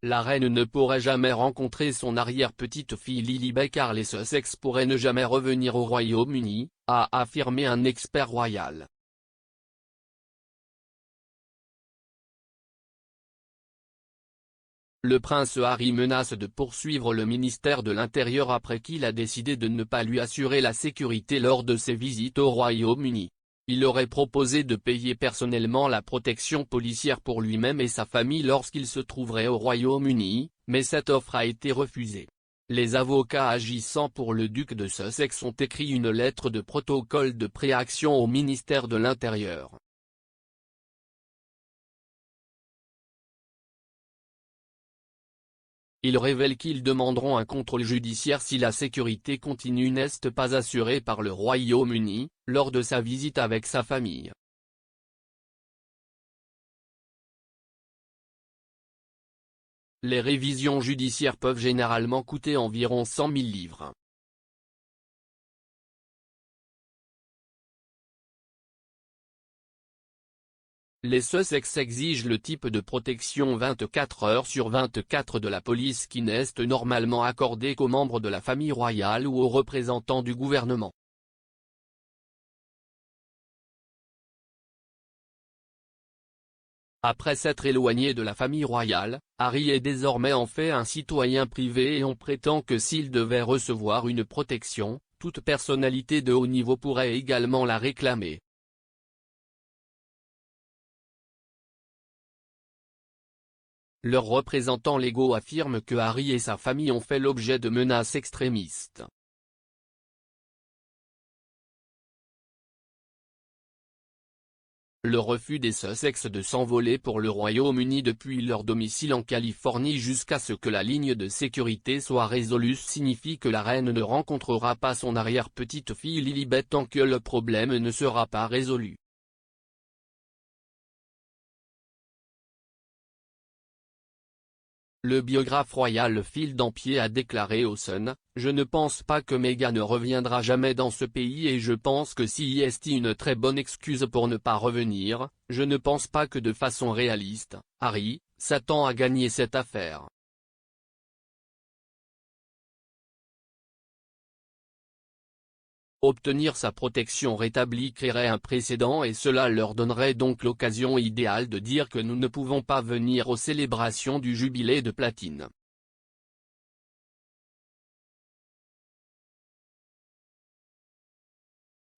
La reine ne pourrait jamais rencontrer son arrière-petite-fille Lilibet car les Sussex pourraient ne jamais revenir au Royaume-Uni, a affirmé un expert royal. Le prince Harry menace de poursuivre le ministère de l'Intérieur après qu'il a décidé de ne pas lui assurer la sécurité lors de ses visites au Royaume-Uni. Il aurait proposé de payer personnellement la protection policière pour lui-même et sa famille lorsqu'il se trouverait au Royaume-Uni, mais cette offre a été refusée. Les avocats agissant pour le duc de Sussex ont écrit une lettre de protocole de préaction au ministère de l'Intérieur. Ils révèlent qu'ils demanderont un contrôle judiciaire si la sécurité continue n'est pas assurée par le Royaume-Uni, lors de sa visite avec sa famille. Les révisions judiciaires peuvent généralement coûter environ 100 000 livres. Les Sussex exigent le type de protection 24 heures sur 24 de la police qui n'est normalement accordé qu'aux membres de la famille royale ou aux représentants du gouvernement. Après s'être éloigné de la famille royale, Harry est désormais en fait un citoyen privé et on prétend que s'il devait recevoir une protection, toute personnalité de haut niveau pourrait également la réclamer. Leurs représentants légaux affirment que Harry et sa famille ont fait l'objet de menaces extrémistes. Le refus des Sussex de s'envoler pour le Royaume-Uni depuis leur domicile en Californie jusqu'à ce que la ligne de sécurité soit résolue signifie que la reine ne rencontrera pas son arrière-petite-fille Lilibet tant que le problème ne sera pas résolu. Le biographe royal Phil Dampier a déclaré au Sun, « Je ne pense pas que Meghan ne reviendra jamais dans ce pays et je pense que si est une très bonne excuse pour ne pas revenir, je ne pense pas que de façon réaliste, Harry s'attend à gagner cette affaire. » Obtenir sa protection rétablie créerait un précédent et cela leur donnerait donc l'occasion idéale de dire que nous ne pouvons pas venir aux célébrations du jubilé de platine.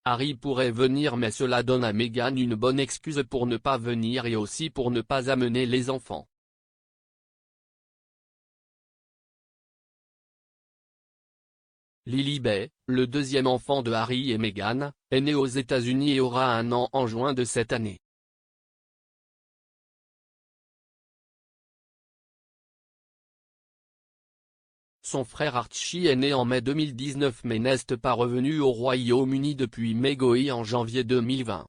Harry pourrait venir mais cela donne à Meghan une bonne excuse pour ne pas venir et aussi pour ne pas amener les enfants. Lilibet, le deuxième enfant de Harry et Meghan, est né aux États-Unis et aura 1 an en juin de cette année. Son frère Archie est né en mai 2019 mais n'est pas revenu au Royaume-Uni depuis Meghan en janvier 2020.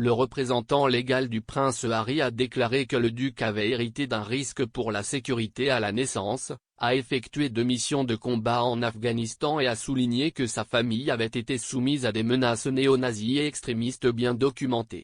Le représentant légal du prince Harry a déclaré que le duc avait hérité d'un risque pour la sécurité à la naissance, a effectué 2 missions de combat en Afghanistan et a souligné que sa famille avait été soumise à des menaces néo-nazis et extrémistes bien documentées.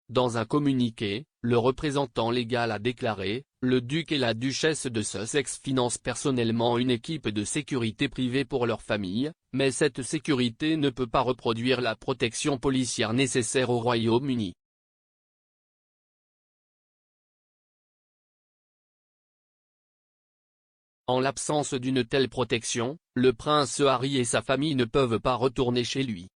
Dans un communiqué, le représentant légal a déclaré, « Le duc et la duchesse de Sussex financent personnellement une équipe de sécurité privée pour leur famille, mais cette sécurité ne peut pas reproduire la protection policière nécessaire au Royaume-Uni. » En l'absence d'une telle protection, le prince Harry et sa famille ne peuvent pas retourner chez lui.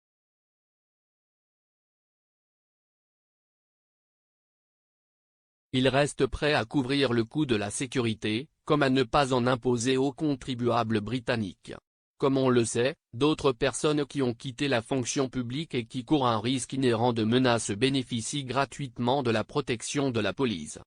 Il reste prêt à couvrir le coût de la sécurité, comme à ne pas en imposer aux contribuables britanniques. Comme on le sait, d'autres personnes qui ont quitté la fonction publique et qui courent un risque inhérent de menaces bénéficient gratuitement de la protection de la police.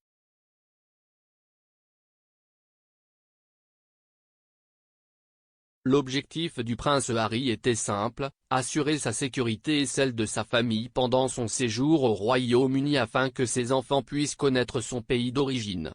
L'objectif du prince Harry était simple, assurer sa sécurité et celle de sa famille pendant son séjour au Royaume-Uni afin que ses enfants puissent connaître son pays d'origine.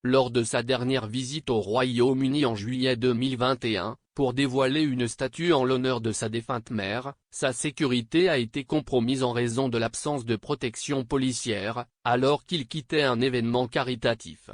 lors de sa dernière visite au Royaume-Uni en juillet 2021, pour dévoiler une statue en l'honneur de sa défunte mère. Sa sécurité a été compromise en raison de l'absence de protection policière, alors qu'il quittait un événement caritatif.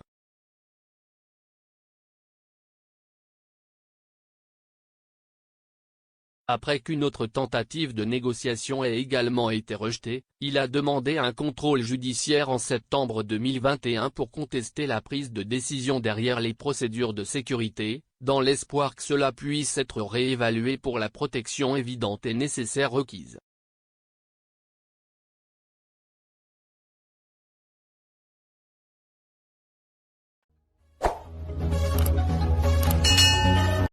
Après qu'une autre tentative de négociation ait également été rejetée, il a demandé un contrôle judiciaire en septembre 2021 pour contester la prise de décision derrière les procédures de sécurité, dans l'espoir que cela puisse être réévalué pour la protection évidente et nécessaire requise.